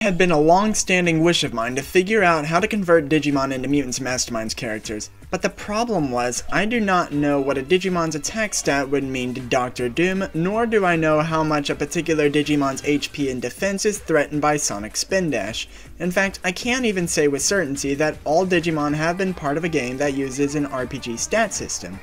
Had been a long-standing wish of mine to figure out how to convert Digimon into Mutants and Masterminds characters, but the problem was, I do not know what a Digimon's attack stat would mean to Dr. Doom, nor do I know how much a particular Digimon's HP and defense is threatened by Sonic Spin Dash. In fact, I can't even say with certainty that all Digimon have been part of a game that uses an RPG stat system.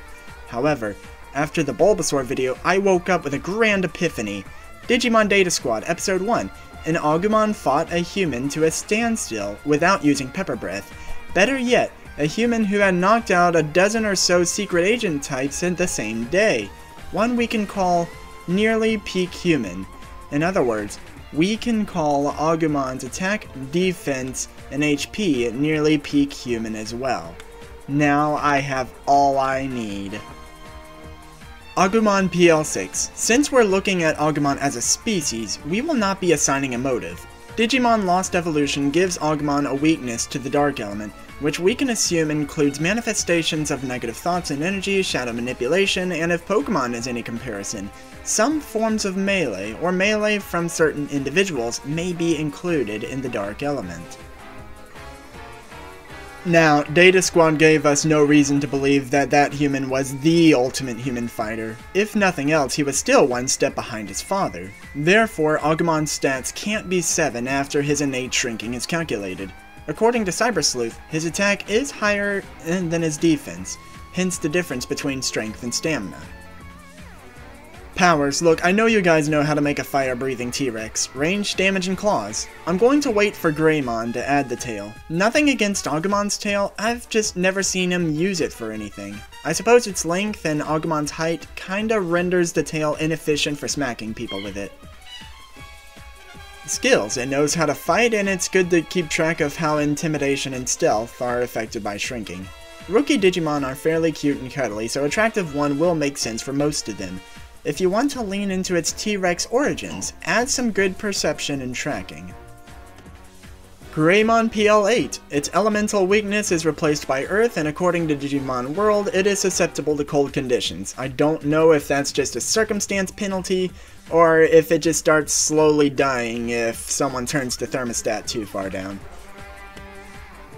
However, after the Bulbasaur video, I woke up with a grand epiphany. Digimon Data Squad, Episode 1. An Agumon fought a human to a standstill without using pepper breath. Better yet, a human who had knocked out a dozen or so secret agent types in the same day. One we can call nearly peak human. In other words, we can call Agumon's attack, defense, and HP nearly peak human as well. Now I have all I need. Agumon PL 6. Since we're looking at Agumon as a species, we will not be assigning a motive. Digimon Lost Evolution gives Agumon a weakness to the dark element, which we can assume includes manifestations of negative thoughts and energy, shadow manipulation, and if Pokemon is any comparison, some forms of melee, or melee from certain individuals, may be included in the dark element. Now, Data Squad gave us no reason to believe that that human was the ultimate human fighter. If nothing else, he was still one step behind his father. Therefore, Agumon's stats can't be 7 after his innate shrinking is calculated. According to Cyber Sleuth, his attack is higher than his defense, hence the difference between strength and stamina. Powers, look, I know you guys know how to make a fire-breathing T-Rex. Range, damage, and claws. I'm going to wait for Greymon to add the tail. Nothing against Agumon's tail, I've just never seen him use it for anything. I suppose its length and Agumon's height kinda renders the tail inefficient for smacking people with it. Skills, it knows how to fight, and it's good to keep track of how intimidation and stealth are affected by shrinking. Rookie Digimon are fairly cute and cuddly, so Attractive 1 will make sense for most of them. If you want to lean into its T-Rex origins, add some good perception and tracking. Greymon PL 8. Its elemental weakness is replaced by Earth, and according to Digimon World, it is susceptible to cold conditions. I don't know if that's just a circumstance penalty, or if it just starts slowly dying if someone turns the thermostat too far down.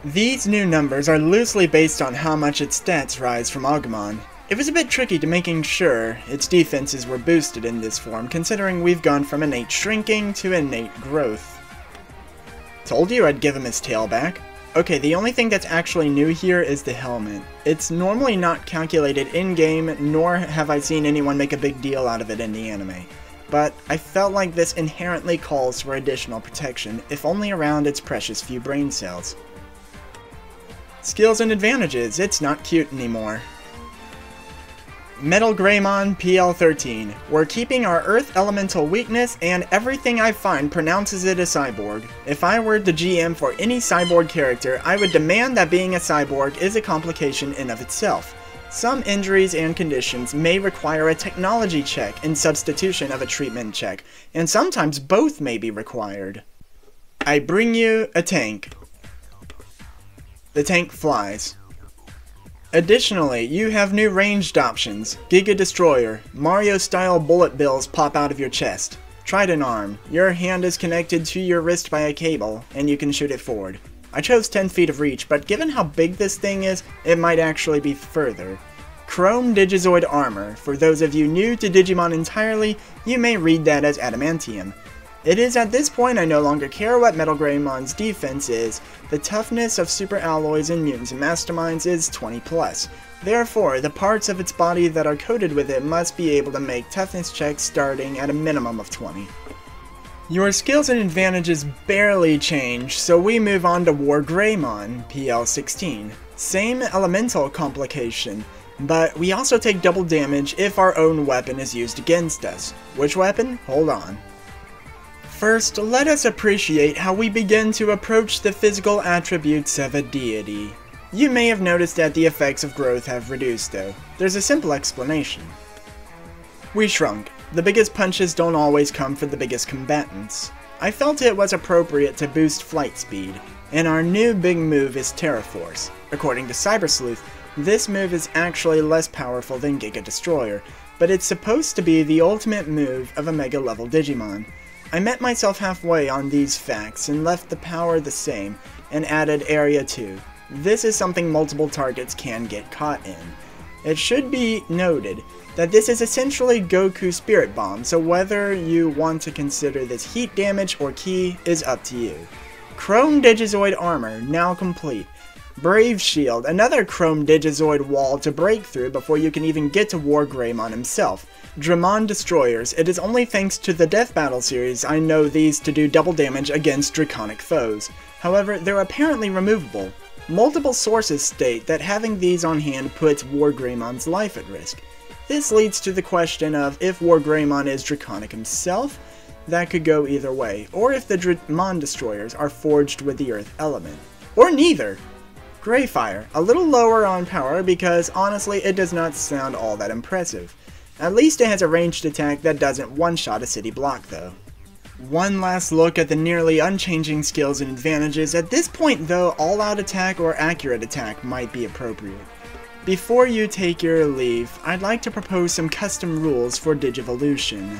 These new numbers are loosely based on how much its stats rise from Agumon. It was a bit tricky to making sure its defenses were boosted in this form, considering we've gone from innate shrinking to innate growth. Told you I'd give him his tail back. Okay, the only thing that's actually new here is the helmet. It's normally not calculated in-game, nor have I seen anyone make a big deal out of it in the anime. But I felt like this inherently calls for additional protection, if only around its precious few brain cells. Skills and advantages, it's not cute anymore. Metalgreymon PL 13. We're keeping our Earth elemental weakness, and everything I find pronounces it a cyborg. If I were the GM for any cyborg character, I would demand that being a cyborg is a complication in of itself. Some injuries and conditions may require a technology check in substitution of a treatment check, and sometimes both may be required. I bring you a tank. The tank flies. Additionally, you have new ranged options. Giga Destroyer. Mario-style bullet bills pop out of your chest. Trident Arm. Your hand is connected to your wrist by a cable, and you can shoot it forward. I chose 10 feet of reach, but given how big this thing is, it might actually be further. Chrome Digizoid Armor. For those of you new to Digimon entirely, you may read that as Adamantium. It is at this point I no longer care what Metalgreymon's defense is. The toughness of super alloys in Mutants and Masterminds is 20+. Therefore, the parts of its body that are coated with it must be able to make toughness checks starting at a minimum of 20. Your skills and advantages barely change, so we move on to Wargreymon PL 16. Same elemental complication, but we also take double damage if our own weapon is used against us. Which weapon? Hold on. First, let us appreciate how we begin to approach the physical attributes of a deity. You may have noticed that the effects of growth have reduced though. There's a simple explanation. We shrunk. The biggest punches don't always come from the biggest combatants. I felt it was appropriate to boost flight speed, and our new big move is Terra Force. According to Cyber Sleuth, this move is actually less powerful than Giga Destroyer, but it's supposed to be the ultimate move of a Mega level Digimon. I met myself halfway on these facts and left the power the same and added Area 2. This is something multiple targets can get caught in. It should be noted that this is essentially Goku Spirit Bomb, so whether you want to consider this heat damage or ki is up to you. Chrome Digizoid Armor, now complete. Brave Shield, another Chrome Digizoid wall to break through before you can even get to Wargreymon himself. Dramon Destroyers, it is only thanks to the Death Battle series I know these to do double damage against draconic foes. However, they're apparently removable. Multiple sources state that having these on hand puts Wargreymon's life at risk. This leads to the question of if Wargreymon is draconic himself, that could go either way, or if the Dramon Destroyers are forged with the earth element. Or neither! Greyfire, a little lower on power because honestly it does not sound all that impressive. At least it has a ranged attack that doesn't one-shot a city block though. One last look at the nearly unchanging skills and advantages. At this point though, all-out attack or accurate attack might be appropriate. Before you take your leave, I'd like to propose some custom rules for Digivolution.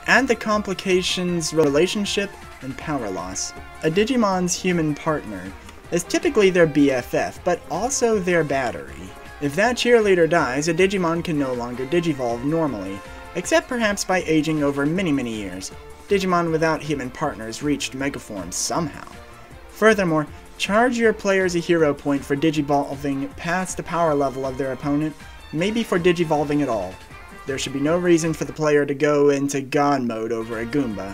Add the Complications relationship and power loss. A Digimon's human partner is typically their BFF, but also their battery. If that cheerleader dies, a Digimon can no longer digivolve normally, except perhaps by aging over many years. Digimon without human partners reached Megaform somehow. Furthermore, charge your players a hero point for digivolving past the power level of their opponent, maybe for digivolving at all. There should be no reason for the player to go into God mode over a Goomba.